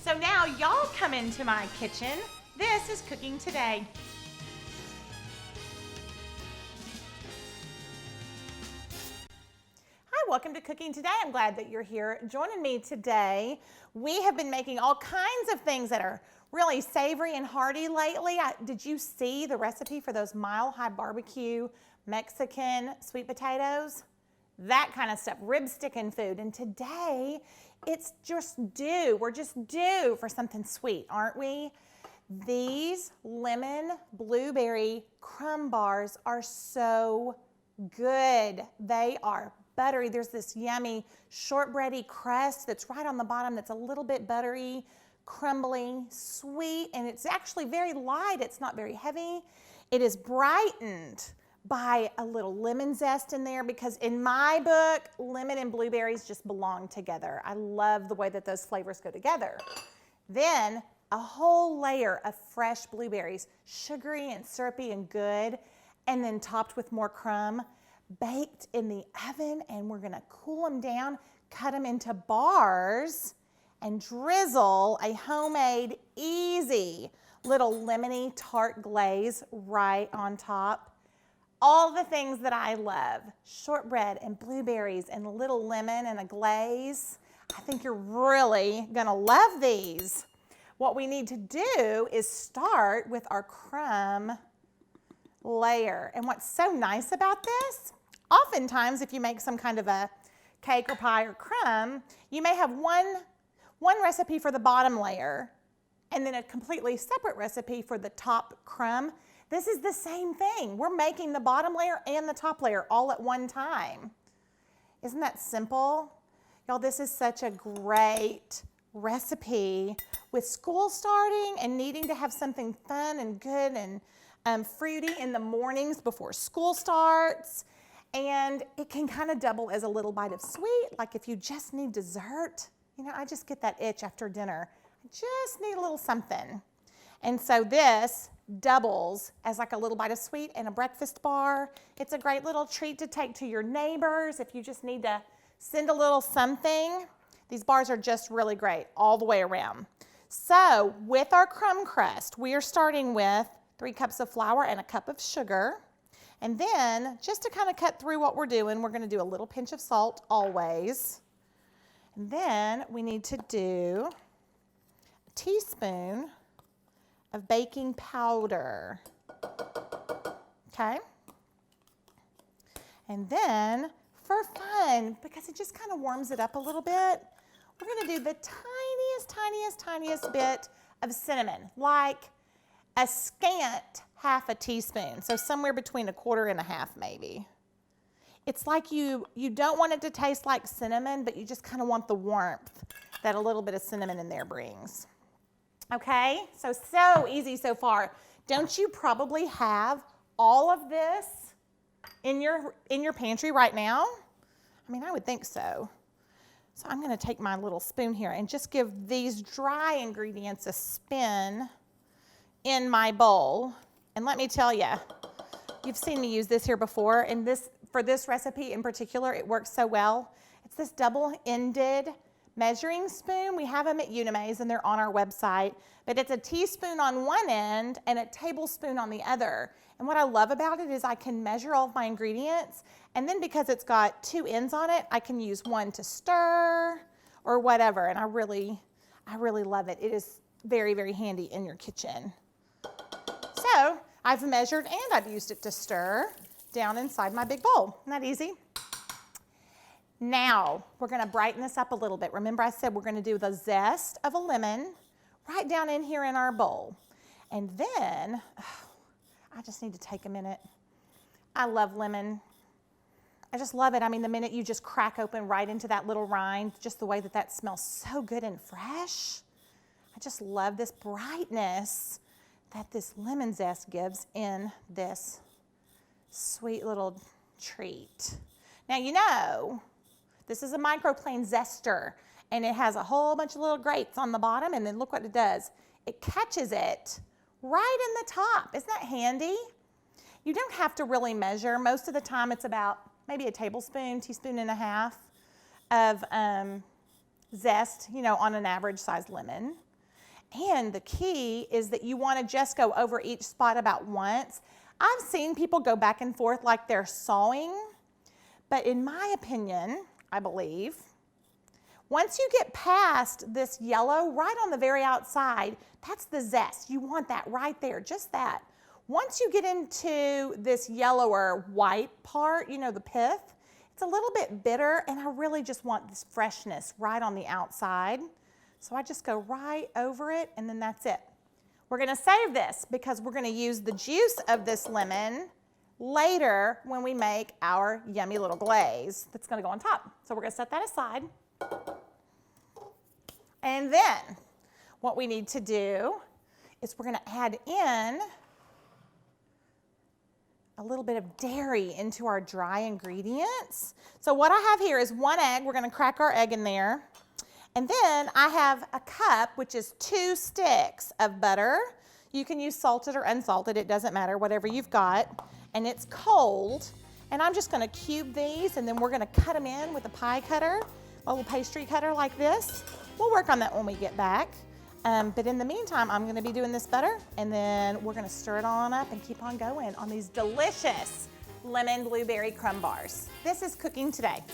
So now y'all come into my kitchen. This is Cooking Today. Hi, welcome to Cooking Today. I'm glad that you're here joining me today. We have been making all kinds of things that are really savory and hearty lately. Did you see the recipe for those mile-high barbecue Mexican sweet potatoes? That kind of stuff, rib sticking food. And today, it's just due. We're just due for something sweet, aren't we? These lemon blueberry crumb bars are so good. They are buttery. There's this yummy shortbready crust that's right on the bottom that's a little bit buttery, crumbly, sweet, and it's actually very light. It's not very heavy. It is brightened by a little lemon zest in there because in my book, lemon and blueberries just belong together. I love the way that those flavors go together. Then a whole layer of fresh blueberries, sugary and syrupy and good, and then topped with more crumb, baked in the oven, and we're gonna cool them down, cut them into bars, and drizzle a homemade, easy little lemony tart glaze right on top. All the things that I love, shortbread and blueberries and a little lemon and a glaze. I think you're really gonna love these. What we need to do is start with our crumb layer. And what's so nice about this, oftentimes if you make some kind of a cake or pie or crumb, you may have one recipe for the bottom layer and then a completely separate recipe for the top crumb. This is the same thing. We're making the bottom layer and the top layer all at one time. Isn't that simple? Y'all, this is such a great recipe with school starting and needing to have something fun and good and fruity in the mornings before school starts. And it can kind of double as a little bite of sweet, like if you just need dessert. You know, I just get that itch after dinner. I just need a little something. And so this doubles as like a little bite of sweet and a breakfast bar. It's a great little treat to take to your neighbors if you just need to send a little something. These bars are just really great all the way around. So with our crumb crust, we are starting with 3 cups of flour and a cup of sugar. And then just to kind of cut through what we're doing, we're going to do a little pinch of salt always. And then we need to do a teaspoon of baking powder, okay? And then for fun, because it just kind of warms it up a little bit, we're gonna do the tiniest bit of cinnamon, like a scant half a teaspoon, so somewhere between 1/4 and 1/2 maybe. It's like you don't want it to taste like cinnamon, but you just kind of want the warmth that a little bit of cinnamon in there brings. Okay, so easy so far. Don't you probably have all of this in your pantry right now? I mean, I would think so. So I'm gonna take my little spoon here and just give these dry ingredients a spin in my bowl. And let me tell you, you've seen me use this here before, and for this recipe in particular, it works so well. It's this double-ended measuring spoon. We have them at Unimaze and they're on our website, but it's a teaspoon on one end and a tablespoon on the other. And what I love about it is I can measure all of my ingredients, and then because it's got 2 ends on it, I can use one to stir or whatever, and I really love it. It is very, very handy in your kitchen. So I've measured and I've used it to stir down inside my big bowl. Isn't that easy? Now, we're gonna brighten this up a little bit. Remember I said we're gonna do the zest of a lemon right down in here in our bowl. And then, I just need to take a minute. I love lemon. I just love it. I mean, the minute you just crack open right into that little rind, just the way that that smells so good and fresh. I just love this brightness that this lemon zest gives in this sweet little treat. Now, you know, this is a microplane zester, and it has a whole bunch of little grates on the bottom, and then look what it does. It catches it right in the top. Isn't that handy? You don't have to really measure. Most of the time it's about maybe a tablespoon, teaspoon and a half of zest, you know, on an average sized lemon. And the key is that you want to just go over each spot about once. I've seen people go back and forth like they're sewing, but in my opinion, I believe, once you get past this yellow right on the very outside, that's the zest. You want that right there, just that. Once you get into this yellower white part, you know, the pith, it's a little bit bitter, and I really just want this freshness right on the outside. So I just go right over it, and then that's it. We're gonna save this because we're gonna use the juice of this lemon later when we make our yummy little glaze that's gonna go on top. So we're gonna set that aside. And then what we need to do is we're gonna add in a little bit of dairy into our dry ingredients. So what I have here is 1 egg. We're gonna crack our egg in there. And then I have a cup, which is 2 sticks of butter. You can use salted or unsalted, it doesn't matter, whatever you've got. And it's cold. And I'm just gonna cube these, and then we're gonna cut them in with a pie cutter, a little pastry cutter like this. We'll work on that when we get back. But in the meantime, I'm gonna be doing this butter, and then we're gonna stir it on up and keep on going on these delicious lemon blueberry crumb bars. This is cooking today.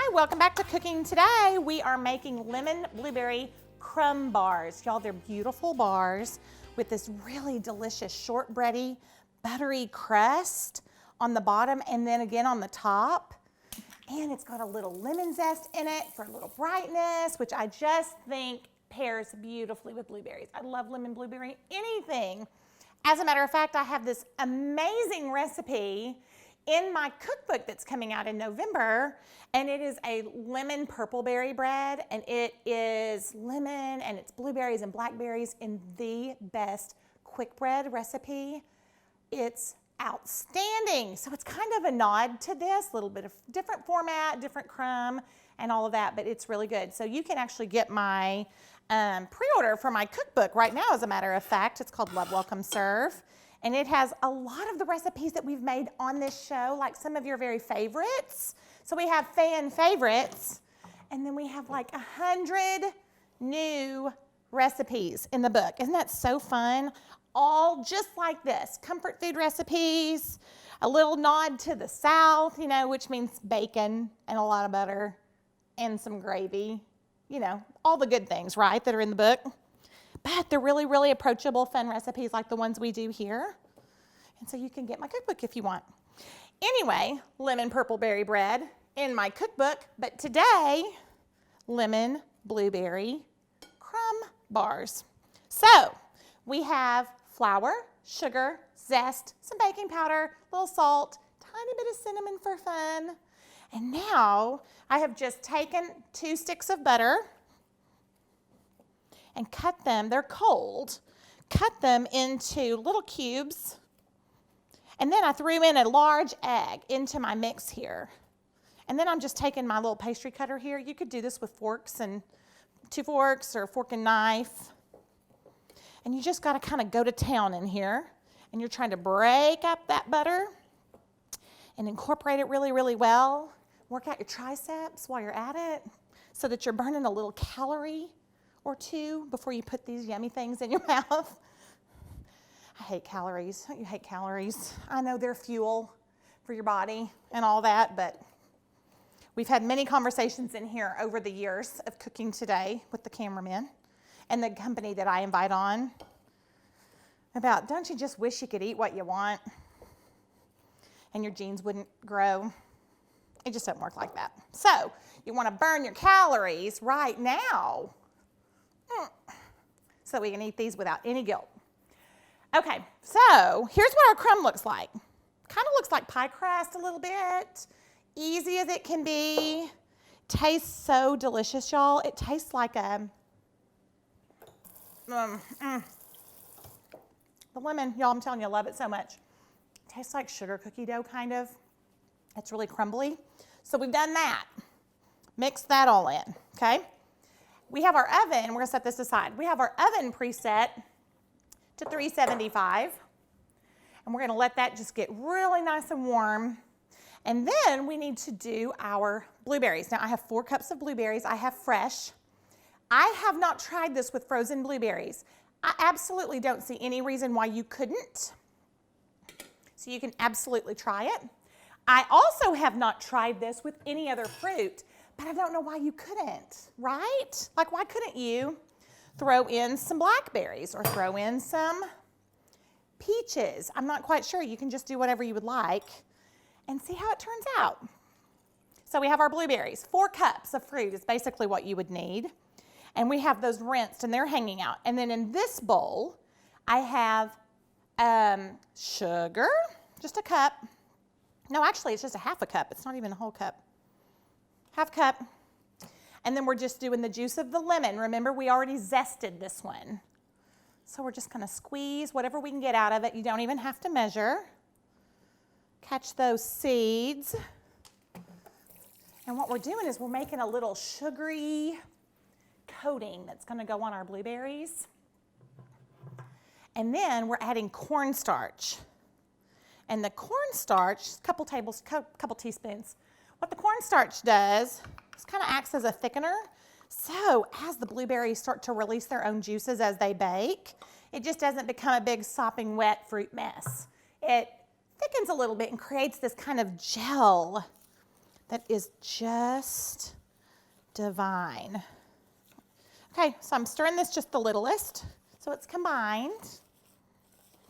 Hi, welcome back to Cooking Today. We are making lemon blueberry crumb bars. Y'all, they're beautiful bars with this really delicious shortbready, buttery crust on the bottom and then again on the top. And it's got a little lemon zest in it for a little brightness, which I just think pairs beautifully with blueberries. I love lemon blueberry anything. As a matter of fact, I have this amazing recipe in my cookbook that's coming out in November, and it is a lemon purple berry bread, and it is lemon and it's blueberries and blackberries in the best quick bread recipe. It's outstanding. So it's kind of a nod to this, little bit of different format, different crumb and all of that, but it's really good. So you can actually get my pre-order for my cookbook right now, as a matter of fact. It's called Love, Welcome, Serve. And it has a lot of the recipes that we've made on this show, like some of your very favorites. So we have fan favorites, and then we have like 100 new recipes in the book. Isn't that so fun? All just like this, comfort food recipes, a little nod to the South, you know, which means bacon and a lot of butter and some gravy, you know, all the good things, right, that are in the book. But they're really, really approachable, fun recipes like the ones we do here. And so you can get my cookbook if you want. Anyway, lemon purple berry bread in my cookbook, but today, lemon blueberry crumb bars. So we have flour, sugar, zest, some baking powder, a little salt, tiny bit of cinnamon for fun. And now I have just taken 2 sticks of butter and cut them, they're cold, cut them into little cubes. And then I threw in a large egg into my mix here. And then I'm just taking my little pastry cutter here. You could do this with forks and 2 forks or fork and knife. And you just got to kind of go to town in here. And you're trying to break up that butter and incorporate it really, really well. Work out your triceps while you're at it so that you're burning a little calorie or 2 before you put these yummy things in your mouth. I hate calories. Don't you hate calories? I know they're fuel for your body and all that, but we've had many conversations in here over the years of Cooking Today with the cameramen and the company that I invite on about, don't you just wish you could eat what you want and your genes wouldn't grow? It just doesn't work like that. So you want to burn your calories right now so that we can eat these without any guilt. Okay, so here's what our crumb looks like. Kind of looks like pie crust a little bit. Easy as it can be. Tastes so delicious, y'all. It tastes like a, the lemon, y'all, I'm telling you, I love it so much. It tastes like sugar cookie dough, kind of. It's really crumbly. So we've done that. Mix that all in, okay? We have our oven, we're gonna set this aside. We have our oven preset to 375. And And we're gonna let that just get really nice and warm. And then we need to do our blueberries. Now I have 4 cups of blueberries. I have fresh. I have not tried this with frozen blueberries. I absolutely don't see any reason why you couldn't. So you can absolutely try it. I also have not tried this with any other fruit, but I don't know why you couldn't, right? Like, why couldn't you throw in some blackberries or throw in some peaches? I'm not quite sure. You can just do whatever you would like and see how it turns out. So we have our blueberries. 4 cups of fruit is basically what you would need. And we have those rinsed and they're hanging out. And then in this bowl, I have sugar, just a cup. No, actually it's just a half a cup. It's not even a whole cup. Half cup. And then we're just doing the juice of the lemon. Remember, we already zested this one. So we're just gonna squeeze whatever we can get out of it. You don't even have to measure. Catch those seeds. And what we're doing is we're making a little sugary coating that's gonna go on our blueberries. And then we're adding cornstarch. And the cornstarch, couple teaspoons. What the cornstarch does is kind of acts as a thickener. So as the blueberries start to release their own juices as they bake, it just doesn't become a big sopping wet fruit mess. It thickens a little bit and creates this kind of gel that is just divine. Okay, so I'm stirring this just the littlest, so it's combined.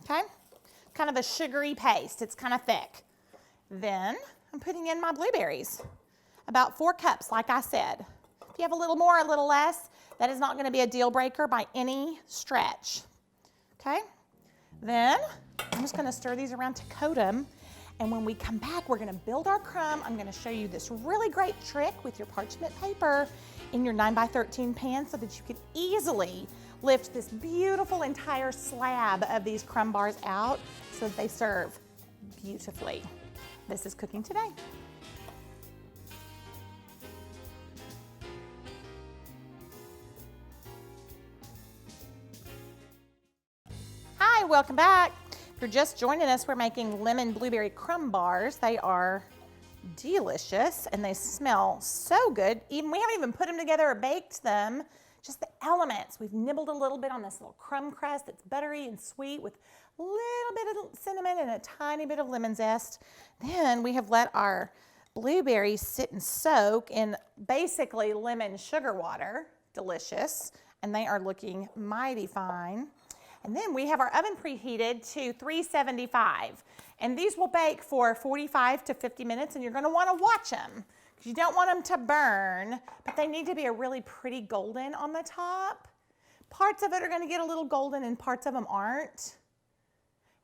Okay, kind of a sugary paste. It's kind of thick. Then I'm putting in my blueberries, about 4 cups, like I said. If you have a little more, a little less, that is not going to be a deal breaker by any stretch. Okay, then I'm just going to stir these around to coat them. And when we come back, we're going to build our crumb. I'm going to show you this really great trick with your parchment paper in your 9x13 pan so that you can easily lift this beautiful entire slab of these crumb bars out so that they serve beautifully. This is Cooking Today. Hi, welcome back. If you're just joining us, we're making lemon blueberry crumb bars. They are delicious and they smell so good. We haven't even put them together or baked them. Just the elements. We've nibbled a little bit on this little crumb crust that's buttery and sweet with a little bit of cinnamon and a tiny bit of lemon zest. Then we have let our blueberries sit and soak in basically lemon sugar water. Delicious. And they are looking mighty fine. And then we have our oven preheated to 375. And these will bake for 45 to 50 minutes, and you're going to want to watch them because you don't want them to burn, but they need to be a really pretty golden on the top. Parts of it are going to get a little golden and parts of them aren't.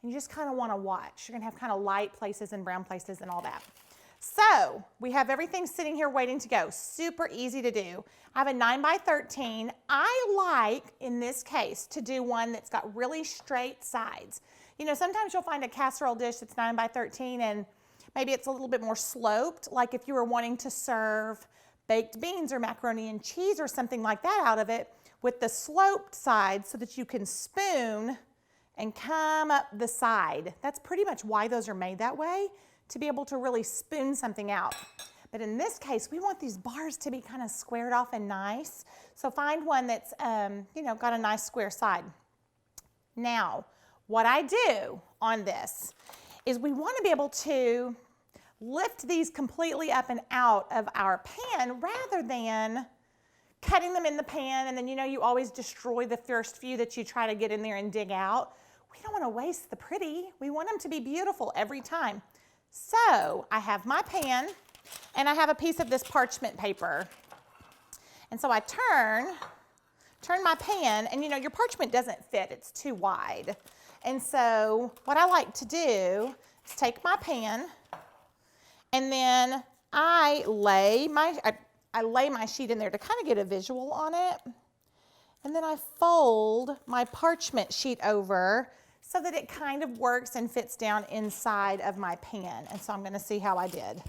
And you just kind of want to watch. You're going to have kind of light places and brown places and all that. So we have everything sitting here waiting to go. Super easy to do. I have a 9x13. I like, in this case, to do one that's got really straight sides. You know, sometimes you'll find a casserole dish that's 9x13 and maybe it's a little bit more sloped, like if you were wanting to serve baked beans or macaroni and cheese or something like that out of it with the sloped side so that you can spoon and come up the side. That's pretty much why those are made that way, to be able to really spoon something out. But in this case, we want these bars to be kind of squared off and nice. So find one that's, you know, got a nice square side. Now, what I do on this is we want to be able to lift these completely up and out of our pan rather than cutting them in the pan and then, you know, you always destroy the first few that you try to get in there and dig out. We don't want to waste the pretty. We want them to be beautiful every time. So I have my pan and I have a piece of this parchment paper. And so I turn my pan, and you know, your parchment doesn't fit, it's too wide. And so what I like to do is take my pan and then I lay my sheet in there to kind of get a visual on it. And then I fold my parchment sheet over so that it kind of works and fits down inside of my pan. And so I'm going to see how I did.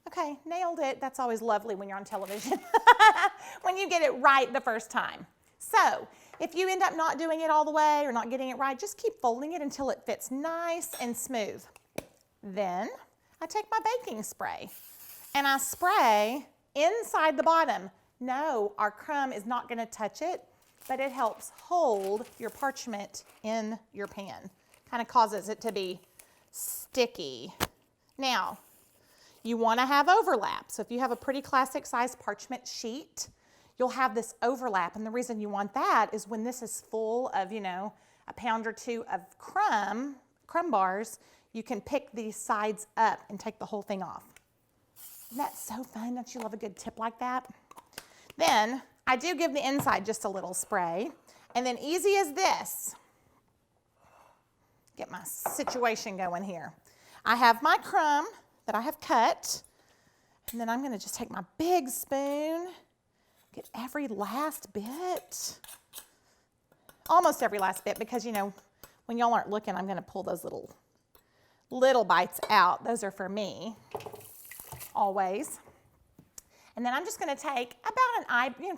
Okay, nailed it. That's always lovely when you're on television, when you get it right the first time. So If you end up not doing it all the way or not getting it right, just keep folding it until it fits nice and smooth. Then I take my baking spray and I spray inside the bottom. No, our crumb is not going to touch it, but it helps hold your parchment in your pan. Kind of causes it to be sticky. Now, you want to have overlap. So if you have a pretty classic size parchment sheet, you'll have this overlap. And the reason you want that is when this is full of, you know, a pound or two of crumb bars, you can pick these sides up and take the whole thing off. Isn't that so fun? Don't you love a good tip like that? Then I do give the inside just a little spray. And then easy as this, get my situation going here. I have my crumb that I have cut. And then I'm going to just take my big spoon, get every last bit. Almost every last bit, because, you know, when y'all aren't looking, I'm going to pull those little bites out. Those are for me, always. And then I'm just going to take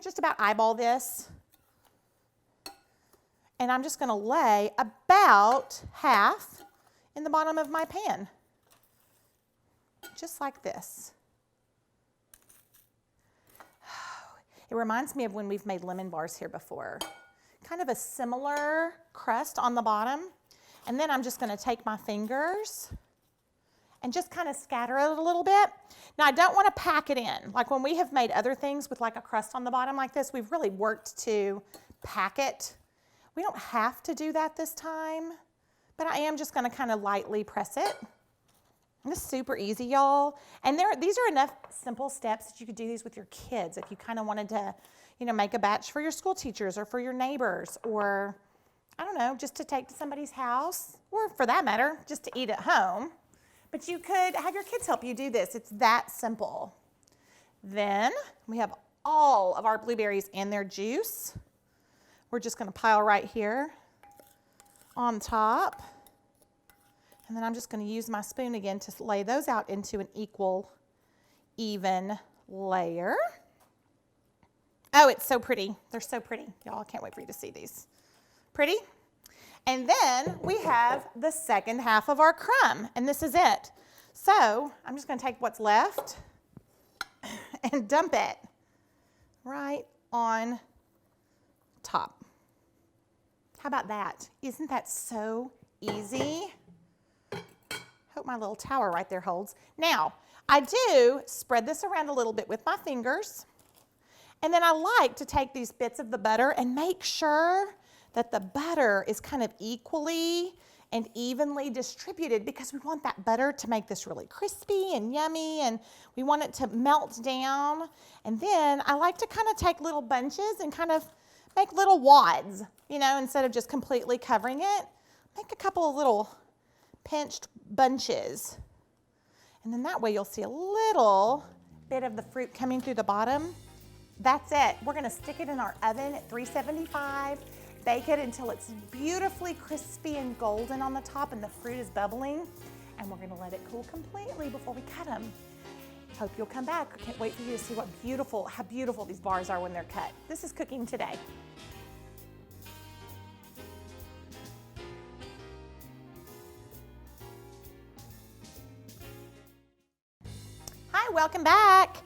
just about eyeball this. And I'm just going to lay about half in the bottom of my pan. Just like this. It reminds me of when we've made lemon bars here before. Kind of a similar crust on the bottom. And then I'm just going to take my fingers and just kind of scatter it a little bit. Now I don't want to pack it in. Like when we have made other things with like a crust on the bottom like this, we've really worked to pack it. We don't have to do that this time, but I am just going to kind of lightly press it. This is super easy, y'all. And these are enough simple steps that you could do these with your kids if you kind of wanted to, you know, make a batch for your school teachers or for your neighbors, or I don't know, just to take to somebody's house, or for that matter, just to eat at home. But you could have your kids help you do this. It's that simple. Then we have all of our blueberries and their juice. We're just going to pile right here on top. And then I'm just going to use my spoon again to lay those out into an equal, even layer. Oh, it's so pretty. They're so pretty. Y'all, I can't wait for you to see these. Pretty? And then we have the second half of our crumb, and this is it. So I'm just going to take what's left and dump it right on top. How about that? Isn't that so easy? Hope my little tower right there holds. Now, I do spread this around a little bit with my fingers, and then I like to take these bits of the butter and make sure that the butter is kind of equally and evenly distributed, because we want that butter to make this really crispy and yummy, and we want it to melt down. And then I like to kind of take little bunches and kind of make little wads, you know, instead of just completely covering it. Make a couple of little pinched bunches. And then that way you'll see a little bit of the fruit coming through the bottom. That's it. We're going to stick it in our oven at 375. Bake it until it's beautifully crispy and golden on the top and the fruit is bubbling. And we're going to let it cool completely before we cut them. Hope you'll come back. I can't wait for you to see how beautiful these bars are when they're cut. This is Cooking Today. Hi, welcome back.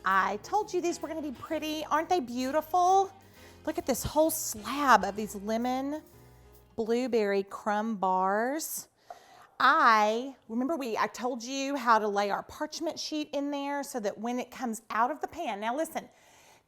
I told you these were going to be pretty. Aren't they beautiful? Look at this whole slab of these lemon blueberry crumb bars. I told you how to lay our parchment sheet in there so that when it comes out of the pan, now listen,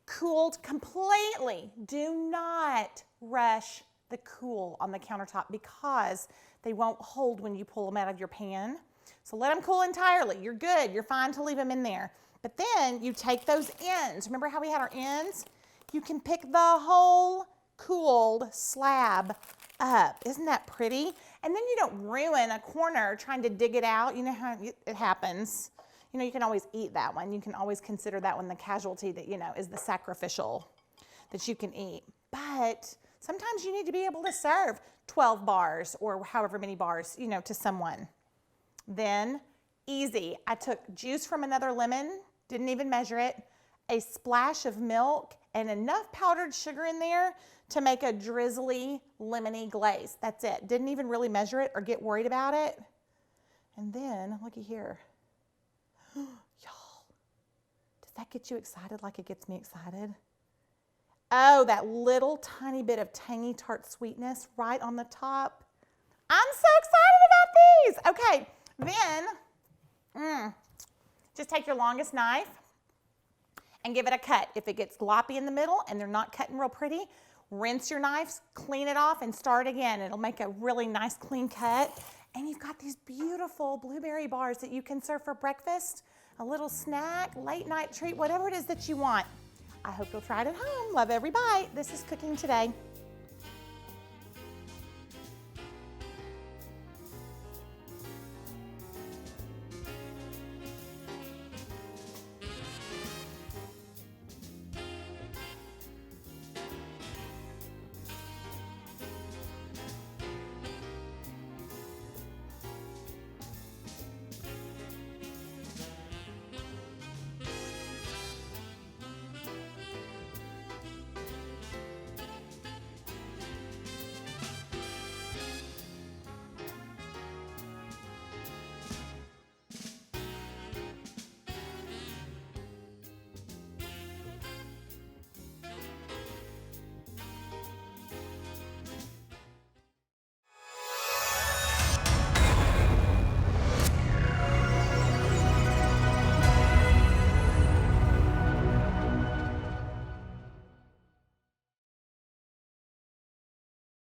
cooled completely. Do not rush the cool on the countertop, because they won't hold when you pull them out of your pan. So let them cool entirely. You're good. You're fine to leave them in there. But then you take those ends. Remember how we had our ends? You can pick the whole cooled slab up. Isn't that pretty? And then you don't ruin a corner trying to dig it out. You know how it happens. You know, you can always eat that one. You can always consider that one the casualty that, you know, is the sacrificial that you can eat. But sometimes you need to be able to serve 12 bars or however many bars, you know, to someone. Then, easy. I took juice from another lemon, didn't even measure it, a splash of milk, and enough powdered sugar in there to make a drizzly, lemony glaze. That's it. Didn't even really measure it or get worried about it. And then, looky here. Y'all, does that get you excited like it gets me excited? Oh, that little tiny bit of tangy tart sweetness right on the top. I'm so excited about these. Okay, then just take your longest knife and give it a cut. If it gets gloppy in the middle and they're not cutting real pretty, rinse your knives, clean it off, and start again. It'll make a really nice clean cut. And you've got these beautiful blueberry bars that you can serve for breakfast, a little snack, late night treat, whatever it is that you want. I hope you'll try it at home. Love every bite. This is Cooking Today.